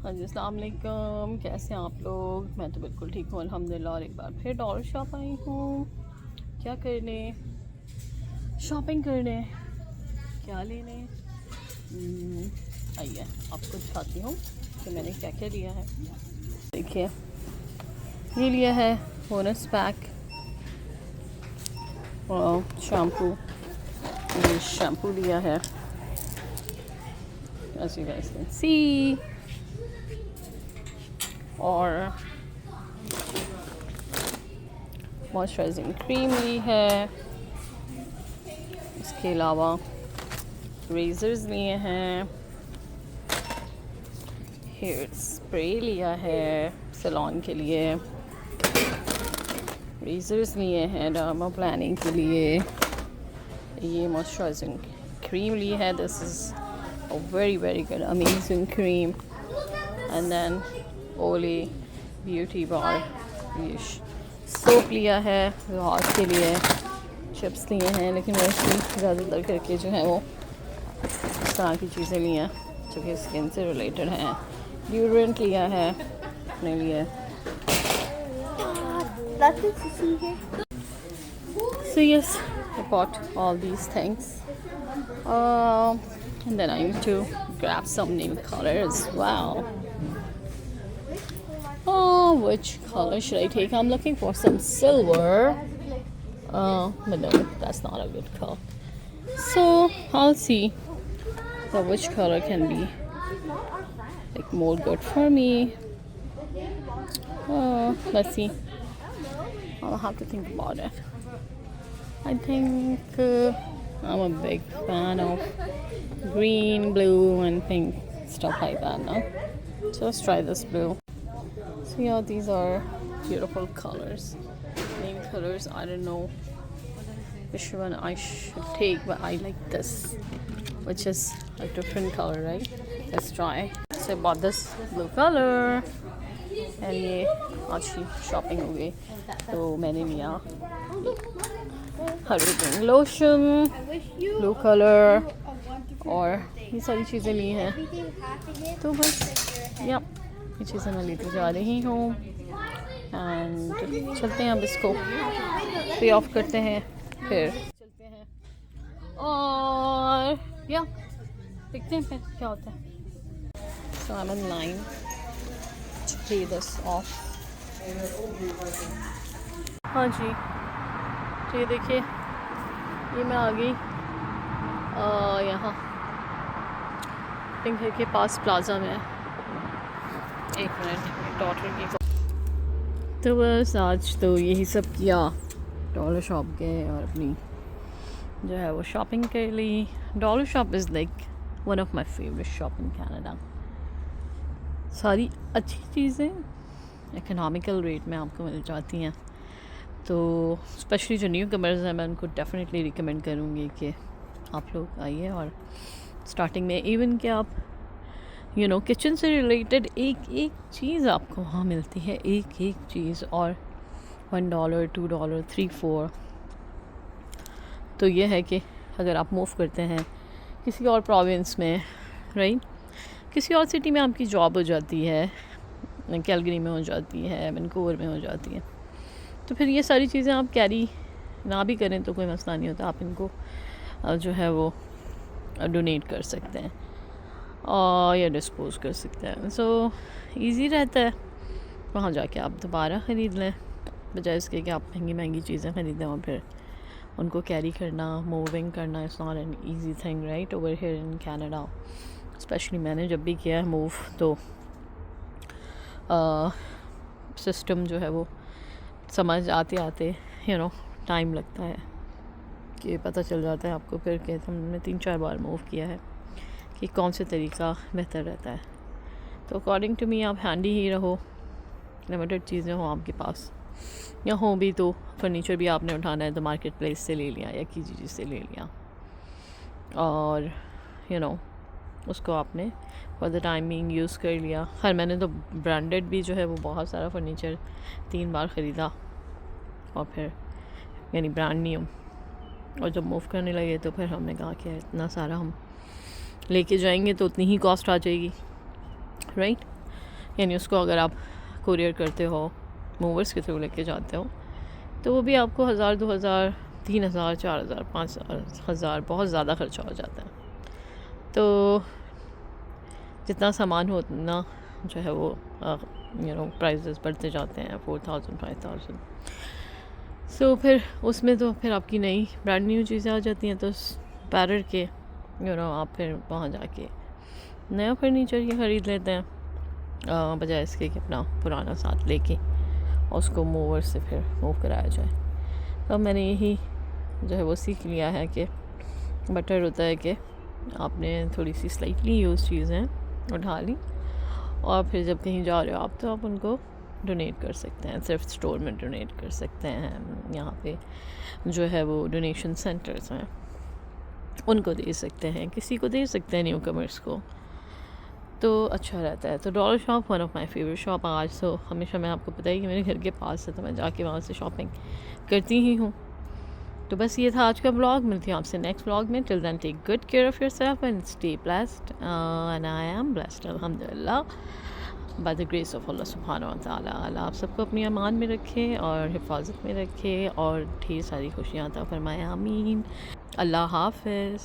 हाँ जी, अस्सलाम वालेकुम। कैसे हैं आप लोग? मैं तो बिल्कुल ठीक हूँ अल्हम्दुलिल्लाह। और एक बार फिर डॉलर शॉप आई हूँ। क्या करने? शॉपिंग करने। क्या लेने? आइए आपको दिखाती हूँ कि मैंने क्या क्या लिया है। देखिए, ये लिया है बोनस पैक और शैम्पू। ये शैम्पू लिया है, as you guys can see। और मॉइस्चराइजिंग क्रीम ली है। इसके अलावा रेजर्स लिए हैं, हेयर स्प्रे लिया है सैलून के लिए, रेजर्स लिए हैं डर्मा प्लानिंग के लिए, ये मॉइस्चराइजिंग क्रीम ली है। This is a very good amazing cream. And then Olay beauty bar, ये सोप लिया है हाथ के लिए, चिप्स लिए हैं, लेकिन वैसे ज़्यादातर करके जो है वो इस तरह की चीज़ें ली हैं जो कि स्किन से रिलेटेड हैं। ड्यूरेंट लिया है अपने लिए। So yes, I bought all these things. And then I need to grab some nail color as well. Oh, which color should I take? I'm looking for some silver. But no, that's not a good color. So I'll see which color can be like more good for me. Let's see. I'll have to think about it. I think I'm a big fan of green, blue, and pink, stuff like that. No, so let's try this blue. So yeah, these are beautiful colors. Name colors. I don't know which one I should take, but I like this, which is a different color, right? Let's try. So I bought this blue color, and ये आज ही shopping हो गई तो मैंने लिया hydrating lotion blue colour और ये सारी चीज़ें ली हैं। तो बस या ये चीज़ें मैं लेते जा रही हूँ। एंड चलते हैं, अब इसको पे ऑफ करते हैं, फिर चलते हैं और या देखते हैं फिर क्या होता है। So I'm in line to pay this off. हाँ जी, तो ये देखिए, ये मैं आ गई यहाँ पिंक के पास प्लाजा में। एक मिनट, डॉटर की तो बस आज तो यही सब किया, डॉलर शॉप गए और अपनी जो है वो शॉपिंग कर ली। Dollar shop is like one of my favourite shop in Canada. सारी अच्छी चीज़ें इकोनॉमिकल रेट में आपको मिल जाती हैं। तो स्पेशली जो न्यू कमर्स हैं, मैं उनको डेफिनेटली रिकमेंड करूँगी कि आप लोग आइए। और स्टार्टिंग में इवन कि आप किचन से रिलेटेड एक एक चीज़ आपको वहाँ मिलती है, एक एक चीज़, और $1, $2, $3, $4। तो ये है कि अगर आप मूव करते हैं किसी और प्रोविंस में, राइट, किसी और सिटी में आपकी जॉब हो जाती है, कैलगरी में हो जाती है, वैंकूवर में हो जाती है, तो फिर ये सारी चीज़ें आप कैरी ना भी करें तो कोई मसला नहीं होता। आप इनको जो है वो डोनेट कर सकते हैं और या डिस्पोज कर सकते हैं। सो इजी रहता है, वहाँ जाके आप दोबारा ख़रीद लें बजाय इसके कि आप महंगी महंगी चीज़ें ख़रीदें और फिर उनको कैरी करना, मूविंग करना is not an easy thing, right, over here in Canada. Specially मैंने जब भी किया है मूव, तो सिस्टम जो है वो समझ आते आते टाइम लगता है कि पता चल जाता है आपको फिर कि हमने 3-4 बार मूव किया है कि कौन सा तरीका बेहतर रहता है। तो अकॉर्डिंग टू मी आप हैंडी ही रहो, लिमिटेड चीज़ें हों आपके पास, या हों भी तो फर्नीचर भी आपने उठाना है तो मार्केट प्लेस से ले लिया या किसी से ले लिया, और उसको आपने फॉर द टाइमिंग यूज़ कर लिया। खैर मैंने तो ब्रांडेड भी जो है वो बहुत सारा फर्नीचर 3 बार ख़रीदा और फिर यानी ब्रांड न्यू, और जब मूव करने लगे तो फिर हमने कहा कि इतना सारा हम लेके जाएंगे तो उतनी ही कॉस्ट आ जाएगी, राइट। यानी उसको अगर आप कुरियर करते हो, मूवर्स के थ्रू लेके जाते हो, तो वो भी आपको 1000, 2000, 3000, 4000, 5000 बहुत ज़्यादा ख़र्चा हो जाता है। तो जितना सामान हो उतना जो है वो प्राइजेस बढ़ते जाते हैं, 4000, 5000। सो फिर उसमें तो फिर आपकी नई ब्रांड न्यू चीज़ें आ जाती हैं, तो बैटर के आप फिर वहाँ जाके नया फर्नीचर ही ख़रीद लेते हैं, बजाय इसके कि अपना पुराना साथ लेके और उसको मूवर से फिर मूव कराया जाए। तो अब मैंने यही जो है वो सीख लिया है कि बेटर होता है कि आपने थोड़ी सी स्लाइटली यूज़ चीज़ें उठा ली और फिर जब कहीं जा रहे हो आप, तो आप उनको डोनेट कर सकते हैं, सिर्फ स्टोर में डोनेट कर सकते हैं। यहाँ पे जो है वो डोनेशन सेंटर्स हैं, उनको दे सकते हैं, किसी को दे सकते हैं, न्यू कमर्स को, तो अच्छा रहता है। तो dollar shop one of my favourite shop. आज तो हमेशा, मैं आपको पता ही कि मेरे घर के पास है, तो मैं जाके वहाँ से शॉपिंग करती ही हूँ। तो बस ये था आज का ब्लॉग। मिलती हूँ आपसे नेक्स्ट ब्लॉग में। Till then take good care of yourself and stay blessed, and I am blessed अल्हम्दुलिल्लाह बाय द ग्रेस ऑफ अल्लाह सुब्हानहू व तआला। अल्लाह आप सबको अपनी अमान में रखे और हिफाजत में रखे और ढेर सारी खुशियाँ अता फरमाए, आमीन। अल्लाह हाफ़िज़।